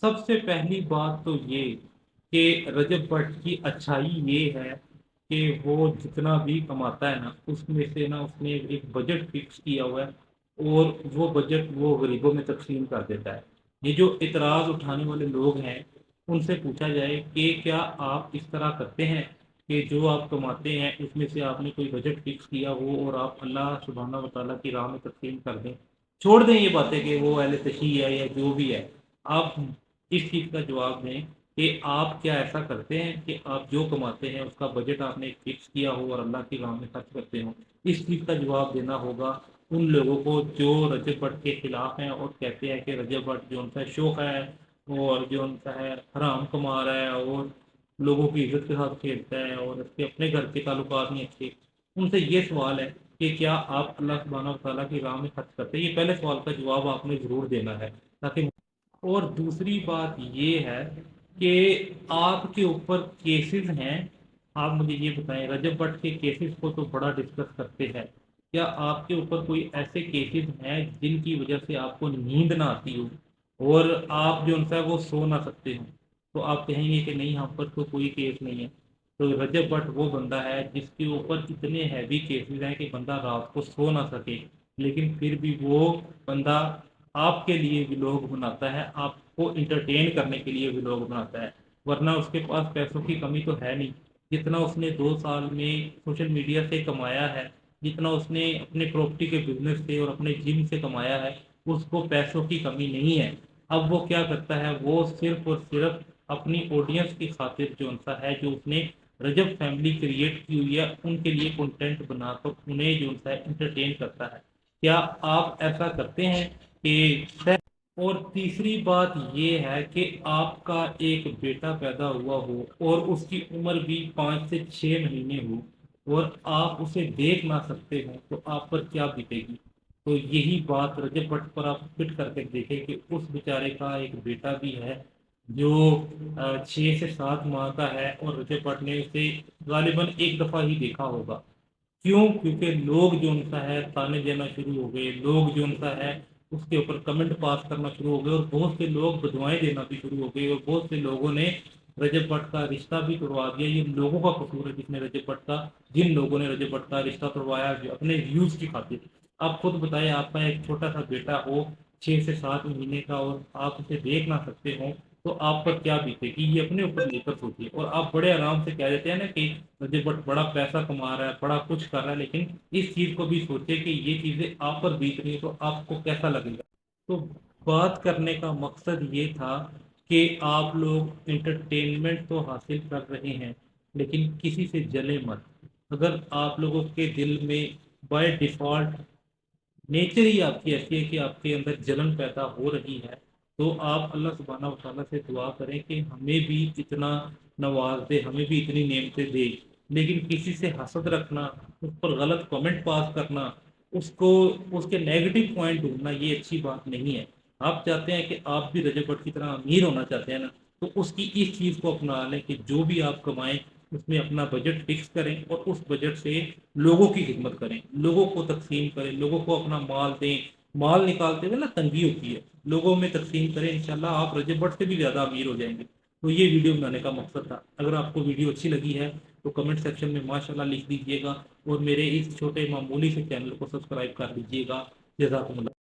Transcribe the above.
سب سے پہلی بات تو یہ کہ رجب بٹ کی اچھائی یہ ہے کہ وہ جتنا بھی کماتا ہے نا اس میں سے نا اس نے ایک بجٹ فکس کیا ہوا ہے، اور وہ بجٹ وہ غریبوں میں تقسیم کر دیتا ہے۔ یہ جو اعتراض اٹھانے والے لوگ ہیں ان سے پوچھا جائے کہ کیا آپ اس طرح کرتے ہیں کہ جو آپ کماتے ہیں اس میں سے آپ نے کوئی بجٹ فکس کیا ہو اور آپ اللہ سبحانہ و تعالیٰ کی راہ میں تقسیم کر دیں، چھوڑ دیں یہ باتیں کہ وہ اہل تشیع ہے یا جو بھی ہے۔ آپ اس چیز کا جواب دیں کہ آپ کیا ایسا کرتے ہیں کہ آپ جو کماتے ہیں اس کا بجٹ آپ نے فکس کیا ہو اور اللہ کی راہ میں خرچ کرتے ہو؟ اس چیز کا جواب دینا ہوگا ان لوگوں کو جو رجب بٹ کے خلاف ہیں اور کہتے ہیں کہ رجب بٹ جو ان کا شوق ہے اور جو ان کا ہے حرام کما رہا ہے اور لوگوں کی عزت کے ساتھ کھیلتا ہے اور اس کے اپنے گھر کے تعلقات نہیں اچھے۔ ان سے یہ سوال ہے کہ کیا آپ اللہ سبحانہ و تعالیٰ کی راہ میں خرچ کرتے ہیں؟ یہ پہلے سوال کا جواب آپ نے ضرور دینا ہے تاکہ۔ اور دوسری بات یہ ہے کہ آپ کے اوپر کیسز ہیں، آپ مجھے یہ بتائیں رجب بٹ کے کیسز کو تو بڑا ڈسکس کرتے ہیں، کیا آپ کے اوپر کوئی ایسے کیسز ہیں جن کی وجہ سے آپ کو نیند نہ آتی ہو اور آپ جو ان سے وہ سو نہ سکتے ہوں؟ تو آپ کہیں گے کہ نہیں ہم پر تو کوئی کیس نہیں ہے۔ تو رجب بٹ وہ بندہ ہے جس کے اوپر اتنے ہیوی کیسز ہیں کہ بندہ رات کو سو نہ سکے، لیکن پھر بھی وہ بندہ آپ کے لیے ولاگ بناتا ہے، آپ کو انٹرٹین کرنے کے لیے ولاگ بناتا ہے، ورنہ اس کے پاس پیسوں کی کمی تو ہے نہیں۔ جتنا اس نے 2 سال میں سوشل میڈیا سے کمایا ہے، جتنا اس نے اپنے پراپرٹی کے بزنس سے اور اپنے جم سے کمایا ہے، اس کو پیسوں کی کمی نہیں ہے۔ اب وہ کیا کرتا ہے، وہ صرف اور صرف اپنی آڈینس کی خاطر جو انسا ہے جو اس نے رجب فیملی کریٹ کی ہوئی ہے ان کے لیے کنٹینٹ بنا کر انہیں جو ہے انٹرٹین کرتا ہے۔ کیا آپ ایسا کرتے ہیں کہ؟ اور تیسری بات یہ ہے کہ آپ کا ایک بیٹا پیدا ہوا ہو اور اس کی عمر بھی 5 سے 6 مہینے ہو اور آپ اسے دیکھ نہ سکتے ہوں تو آپ پر کیا بیتے گی؟ تو یہی بات رجب بٹ پر آپ فٹ کر کے دیکھیں کہ اس بیچارے کا ایک بیٹا بھی ہے جو 6 سے 7 ماہ کا ہے اور رجب بٹ نے اسے غالباً ایک دفعہ ہی دیکھا ہوگا۔ کیوں؟ کیونکہ لوگ جو ان کا ہے تانے دینا شروع ہو گئے، لوگ جو ان کا ہے اس کے اوپر کمنٹ پاس کرنا شروع ہو گئے اور بہت سے لوگ بدوائیں دینا بھی شروع ہو گئے اور بہت سے لوگوں نے رجب بٹ کا رشتہ بھی توڑوا دیا۔ یہ لوگوں کا قصور ہے جس نے رجب بٹ کا جن لوگوں نے رجب بٹ کا رشتہ توڑوایا جو اپنے ویوز کی خاطر۔ آپ خود بتائیں، آپ کا ایک چھوٹا سا بیٹا ہو 6 سے 7 مہینے کا اور آپ اسے دیکھ نہ سکتے ہوں تو آپ پر کیا بیتے گی؟ یہ اپنے اوپر لے کر سوچیے۔ اور آپ بڑے آرام سے کہہ دیتے ہیں نا کہ رجب بٹ بڑا پیسہ کما رہا ہے، بڑا کچھ کر رہا ہے، لیکن اس چیز کو بھی سوچے کہ یہ چیزیں آپ پر بیت رہی ہیں تو آپ کو کیسا لگے گا؟ تو بات کرنے کا مقصد یہ تھا کہ آپ لوگ انٹرٹینمنٹ تو حاصل کر رہے ہیں لیکن کسی سے جلے مت۔ اگر آپ لوگوں کے دل میں بائی ڈیفالٹ نیچر ہی آپ کی ایسی ہے کہ آپ کے اندر جلن پیدا ہو رہی ہے تو آپ اللہ سبحانہ و تعالیٰ سے دعا کریں کہ ہمیں بھی اتنا نواز دے، ہمیں بھی اتنی نعمتیں دے۔ لیکن کسی سے حسد رکھنا، اس پر غلط کمنٹ پاس کرنا، اس کو اس کے نیگیٹو پوائنٹ ڈھونڈنا یہ اچھی بات نہیں ہے۔ آپ چاہتے ہیں کہ آپ بھی رجب بٹ کی طرح امیر ہونا چاہتے ہیں نا، تو اس کی اس چیز کو اپنا لیں کہ جو بھی آپ کمائیں اس میں اپنا بجٹ فکس کریں اور اس بجٹ سے لوگوں کی خدمت کریں، لوگوں کو تقسیم کریں، لوگوں کو اپنا مال دیں۔ مال نکالتے ہوئے نا تنگی ہوتی ہے، لوگوں میں تقسیم کریں، انشاءاللہ آپ رجب بٹ سے بھی زیادہ امیر ہو جائیں گے۔ تو یہ ویڈیو بنانے کا مقصد تھا۔ اگر آپ کو ویڈیو اچھی لگی ہے تو کمنٹ سیکشن میں ماشاءاللہ لکھ دیجیے گا اور میرے اس چھوٹے معمولی سے چینل کو سبسکرائب کر دیجیے گا۔ جزاکم اللہ۔